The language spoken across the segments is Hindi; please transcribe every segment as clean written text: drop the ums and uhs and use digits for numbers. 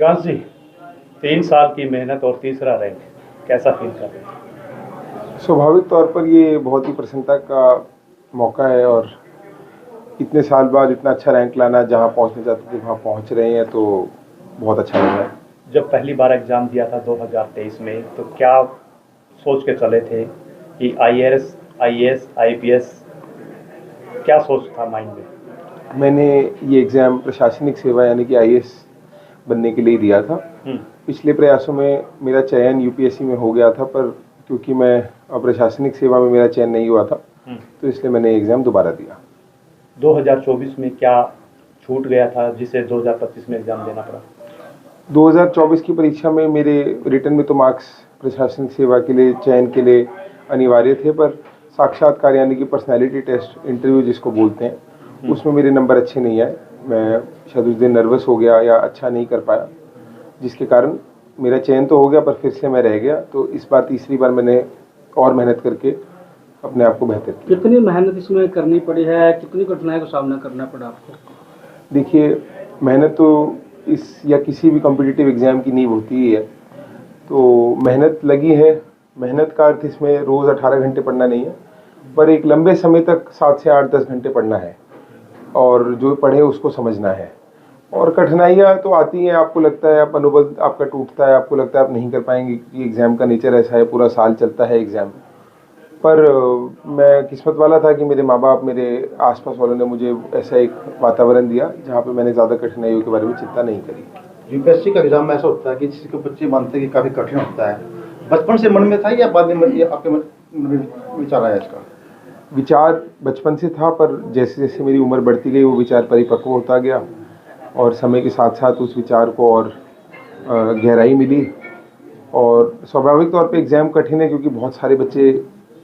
विकास जी, 3 साल की मेहनत और तीसरा रैंक, कैसा फील कर रहे हैं? स्वाभाविक तौर पर ये बहुत ही प्रसन्नता का मौका है और इतने साल बाद इतना अच्छा रैंक लाना, जहाँ पहुँचना चाहते थे वहाँ पहुँच रहे हैं, तो बहुत अच्छा लग रहा है। जब पहली बार एग्ज़ाम दिया था 2023 में, तो क्या सोच के चले थे कि आईआरएस, आईएएस, आईपीएस, क्या सोच था माइंड में? मैंने ये एग्ज़ाम प्रशासनिक सेवा यानी कि आईएएस बनने के लिए दिया था। पिछले प्रयासों में मेरा चयन यूपीएससी में हो गया था, पर क्योंकि मैं प्रशासनिक सेवा में मेरा चयन नहीं हुआ था, तो इसलिए मैंने एग्ज़ाम दोबारा दिया। 2024 में क्या छूट गया था जिसे 2025 में एग्ज़ाम देना पड़ा? 2024 की परीक्षा में मेरे रिटर्न में तो मार्क्स प्रशासनिक सेवा के लिए चयन के लिए अनिवार्य थे, पर साक्षात्कार यानी कि पर्सनैलिटी टेस्ट इंटरव्यू जिसको बोलते हैं, उसमें मेरे नंबर अच्छे नहीं आए। मैं शायद उस दिन नर्वस हो गया या अच्छा नहीं कर पाया, जिसके कारण मेरा चयन तो हो गया पर फिर से मैं रह गया। तो इस बार तीसरी बार मैंने और मेहनत करके अपने आप को बेहतर किया। कितनी मेहनत इसमें करनी पड़ी है, कितनी कठिनाई का सामना करना पड़ा आपको? देखिए, मेहनत तो इस या किसी भी कॉम्पिटिटिव एग्ज़ाम की नींव होती ही है, तो मेहनत लगी है। मेहनत का अर्थ इसमें रोज़ 18 घंटे पढ़ना नहीं है, पर एक लंबे समय तक 7 से 8-10 घंटे पढ़ना है और जो पढ़े उसको समझना है। और कठिनाइयाँ तो आती हैं, आपको लगता है आप अनुबंध आपका टूटता है, आपको लगता है आप नहीं कर पाएंगे कि एग्ज़ाम का नेचर ऐसा है, पूरा साल चलता है एग्ज़ाम। पर मैं किस्मत वाला था कि मेरे माँ बाप, मेरे आसपास वालों ने मुझे ऐसा एक वातावरण दिया जहाँ पे मैंने ज़्यादा कठिनाइयों के बारे में चिंता नहीं करी। यूपीएससी का एग्जाम ऐसा होता है कि जिसके बच्चे मानते हैं कि काफ़ी कठिन होता है, बचपन से मन में था या बाद में ये आपके मन में विचार आया इसका? विचार बचपन से था, पर जैसे जैसे मेरी उम्र बढ़ती गई वो विचार परिपक्व होता गया और समय के साथ साथ उस विचार को और गहराई मिली। और स्वाभाविक तौर पे एग्ज़ाम कठिन है क्योंकि बहुत सारे बच्चे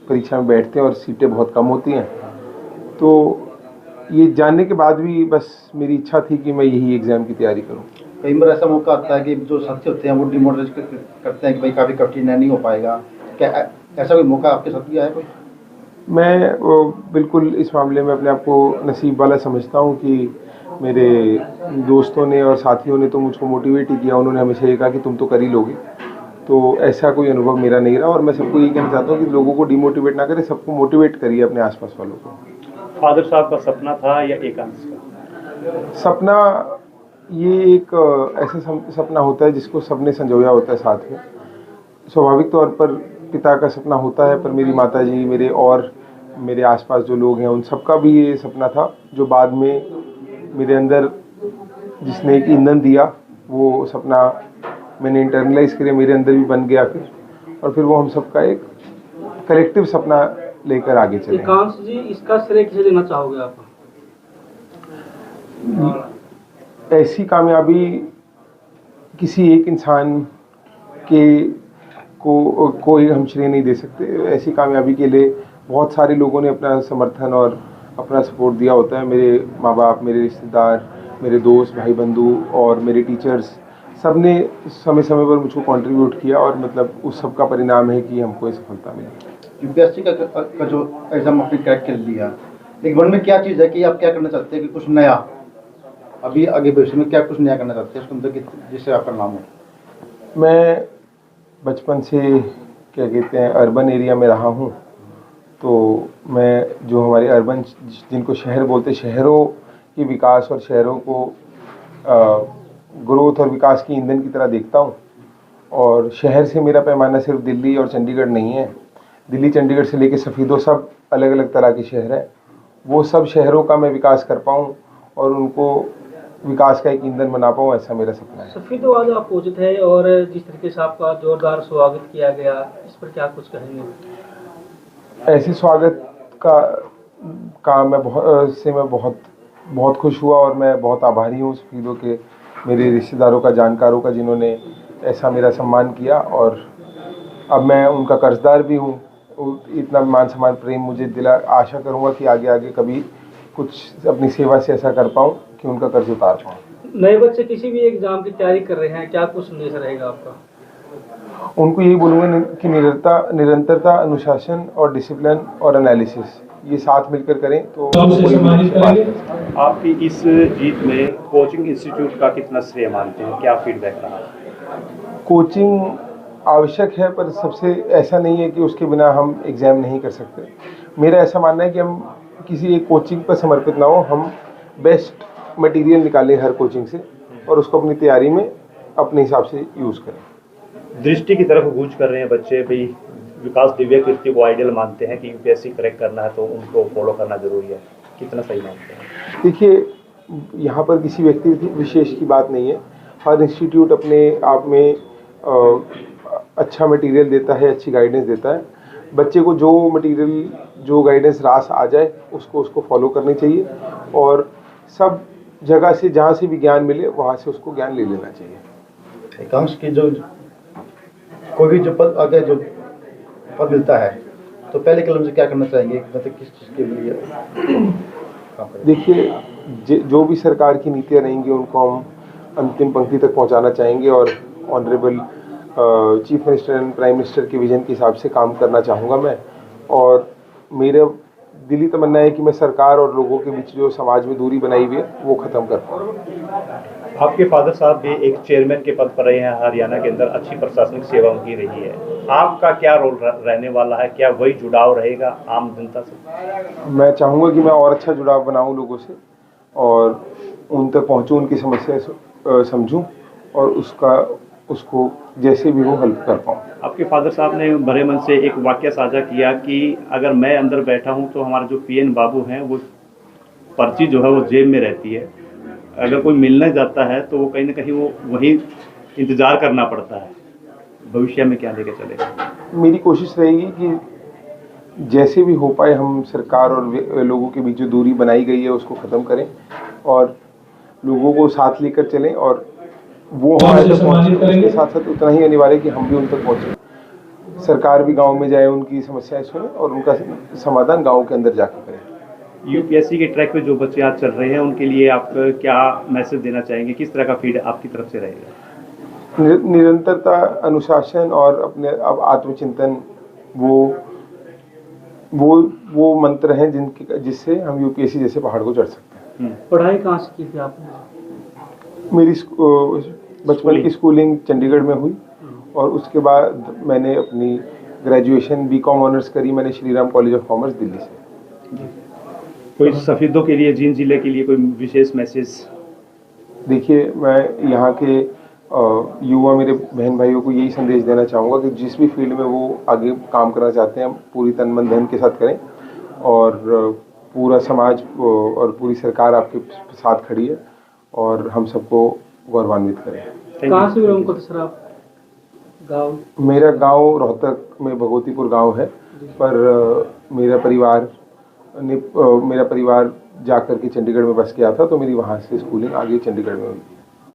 परीक्षा में बैठते हैं और सीटें बहुत कम होती हैं। तो ये जानने के बाद भी बस मेरी इच्छा थी कि मैं यही एग्ज़ाम की तैयारी करूं। कई बार ऐसा मौका आता है कि जो साथी होते हैं वो डिमोटिवेट करते हैं कि भाई काफ़ी कठिन है, नहीं हो पाएगा। क्या ऐसा कोई मौका आपके साथ भी आया कोई? मैं बिल्कुल इस मामले में अपने आप को नसीब वाला समझता हूं कि मेरे दोस्तों ने और साथियों ने तो मुझको मोटिवेट ही किया। उन्होंने हमेशा ये कहा कि तुम तो कर ही लोगे। तो ऐसा कोई अनुभव मेरा नहीं रहा और मैं सबको ये कहना चाहता हूँ कि लोगों को डिमोटिवेट ना करें, सबको मोटिवेट करिए अपने आसपास वालों को। फादर साहब का सपना था या एकांश का? सपना ये एक ऐसा सपना होता है जिसको सबने संजोया होता है साथ में। स्वाभाविक तौर पर पिता का सपना होता है, पर मेरी माताजी, मेरे और मेरे आसपास जो लोग हैं उन सबका भी ये सपना था, जो बाद में मेरे अंदर जिसने एक ईंधन दिया, वो सपना मैंने इंटरनलाइज किया, मेरे अंदर भी बन गया फिर, और फिर वो हम सबका एक कलेक्टिव सपना लेकर आगे चले। एकांश जी, इसका श्रेय किसे देना चाहोगे आप? ऐसी कामयाबी किसी एक इंसान के को कोई हम श्रेय नहीं दे सकते। ऐसी कामयाबी के लिए बहुत सारे लोगों ने अपना समर्थन और अपना सपोर्ट दिया होता है। मेरे माँ बाप, मेरे रिश्तेदार, मेरे दोस्त, भाई बंधु और मेरे टीचर्स, सब ने समय समय पर मुझको कंट्रीब्यूट किया और मतलब उस सब का परिणाम है कि हमको ये सफलता मिली। यूपीएससी का जो एग्जाम आपने क्रैक कर लिया, लेकिन मन में क्या चीज़ है कि आप क्या करना चाहते हैं कि कुछ नया, अभी आगे भविष्य में क्या कुछ नया करना चाहते हैं उसके अंदर जिससे आपका नाम हो? मैं बचपन से क्या कहते हैं अर्बन एरिया में रहा हूँ, तो मैं जो हमारे अर्बन, जिनको शहर बोलते, शहरों के विकास और शहरों को ग्रोथ और विकास की ईंधन की तरह देखता हूँ। और शहर से मेरा पैमाना सिर्फ दिल्ली और चंडीगढ़ नहीं है। दिल्ली, चंडीगढ़ से लेके सफ़ीदों, सब अलग अलग तरह के शहर हैं। वो सब शहरों का मैं विकास कर पाऊँ और उनको विकास का एक ईंधन बना पाऊँ, ऐसा मेरा सपना है। सफीदों आज आप पहुंचे थे और जिस तरीके से आपका जोरदार स्वागत किया गया, इस पर क्या कुछ कहेंगे? ऐसे स्वागत का मैं बहुत खुश हुआ और मैं बहुत आभारी हूँ सफ़ीदों के, मेरे रिश्तेदारों का, जानकारों का, जिन्होंने ऐसा मेरा सम्मान किया। और अब मैं उनका कर्जदार भी हूँ। इतना मान सम्मान, प्रेम मुझे दिला। आशा करूँगा कि आगे आगे कभी कुछ अपनी सेवा से ऐसा कर पाऊँ कि उनका कर्ज उतार पाऊँ। नए बच्चे किसी भी एग्जाम की तैयारी कर रहे हैं, क्या कुछ संदेश रहेगा आपका? उनको यही बोलूँगा कि निरंतरता, अनुशासन और डिसिप्लिन और एनालिसिस, ये साथ मिलकर करें तो उसे कोई भी सम्मानित अच्छी बात करेंगे। है। आपकी इस जीत में कोचिंग इंस्टीट्यूट का कितना श्रेय मानते हैं, क्या फीडबैक रहा? कोचिंग आवश्यक है, पर सबसे ऐसा नहीं है कि उसके बिना हम एग्ज़ाम नहीं कर सकते। मेरा ऐसा मानना है कि हम किसी एक कोचिंग पर समर्पित ना हो, हम बेस्ट मटेरियल निकालें हर कोचिंग से और उसको अपनी तैयारी में अपने हिसाब से यूज़ करें। दृष्टि की तरफ कूच कर रहे हैं बच्चे भी। विकास दिव्य कीर्ति को आइडियल मानते हैं कि यूपीएससी क्रैक करना है तो उनको फॉलो करना जरूरी है, कितना सही मानते हैं? देखिए, यहाँ पर किसी व्यक्ति विशेष की बात नहीं है। हर इंस्टीट्यूट अपने आप में अच्छा मटेरियल देता है, अच्छी गाइडेंस देता है। बच्चे को जो मटेरियल, जो गाइडेंस रास आ जाए उसको फॉलो करनी चाहिए और सब जगह से जहाँ से भी ज्ञान मिले वहाँ से उसको ज्ञान ले लेना चाहिए। एकांश की जो कोई भी जो पद अगर जो पद मिलता है तो पहले कलम से क्या करना चाहेंगे, मतलब किस चीज़ के लिए काम करेंगे? देखिए, जो भी सरकार की नीतियाँ रहेंगी उनको हम अंतिम पंक्ति तक पहुंचाना चाहेंगे और honourable chief minister and prime minister के विजन के हिसाब से काम करना चाहूँगा मैं। और मेरा दिली तमन्ना है कि मैं सरकार और लोगों के बीच जो समाज में दूरी बनाई हुई है वो ख़त्म कर पाऊँ। आपके फादर साहब भी एक चेयरमैन के पद पर रहे हैं हरियाणा के अंदर, अच्छी प्रशासनिक सेवा उनकी रही है। आपका क्या रोल रहने वाला है? क्या वही जुड़ाव रहेगा आम जनता से? मैं चाहूँगा कि मैं और अच्छा जुड़ाव बनाऊँ लोगों से और उन तक पहुँचूँ, उनकी समस्या समझूँ और उसको जैसे भी हो हल कर पाऊँ। आपके फादर साहब ने भरे मन से एक वाक्य साझा किया कि अगर मैं अंदर बैठा हूं तो हमारे जो पीएन बाबू हैं वो पर्ची जो है वो जेब में रहती है, अगर कोई मिलने जाता है तो वो कहीं ना कहीं वो वही इंतजार करना पड़ता है। भविष्य में क्या लेके चलेगा? मेरी कोशिश रहेगी कि जैसे भी हो पाए हम सरकार और लोगों के बीच जो दूरी बनाई गई है उसको ख़त्म करें और लोगों को साथ लेकर चलें और वो हमारे तक पहुँचे। उसके साथ साथ उतना ही अनिवार्य है कि हम भी उन तक पहुँचें। सरकार भी गांव में जाए, उनकी समस्याएं सुने और उनका समाधान गांव के अंदर जाकर करें। यूपीएससी के ट्रैक पे जो बच्चे आज चल रहे हैं उनके लिए आप क्या मैसेज देना चाहेंगे? किस तरह का फीड आपकी तरफ से रहेगा? निरंतरता, अनुशासन और अपने अब आत्मचिंतन वो मंत्र हैं जिससे हम यूपीएससी जैसे पहाड़ को चढ़ सकते हैं। पढ़ाई कहाँ से की थी आपने? मेरी बचपन की स्कूलिंग चंडीगढ़ में हुई और उसके बाद मैंने अपनी ग्रेजुएशन बीकॉम ऑनर्स करी मैंने Shri Ram college of commerce Delhi से। कोई सफेदों के लिए, जींद जिले के लिए कोई विशेष मैसेज? देखिए, मैं यहाँ के युवा मेरे बहन भाइयों को यही संदेश देना चाहूँगा कि जिस भी फील्ड में वो आगे काम करना चाहते हैं पूरी तन मन धन के साथ करें और पूरा समाज और पूरी सरकार आपके साथ खड़ी है और हम सबको गौरवान्वित करें। कहाँ से बिलोंग करते सर आप? गाँव? मेरा गांव रोहतक में भगवतीपुर गांव है, पर मेरा परिवार जाकर के चंडीगढ़ में बस गया था तो मेरी वहाँ से स्कूलिंग आगे चंडीगढ़ में हुई।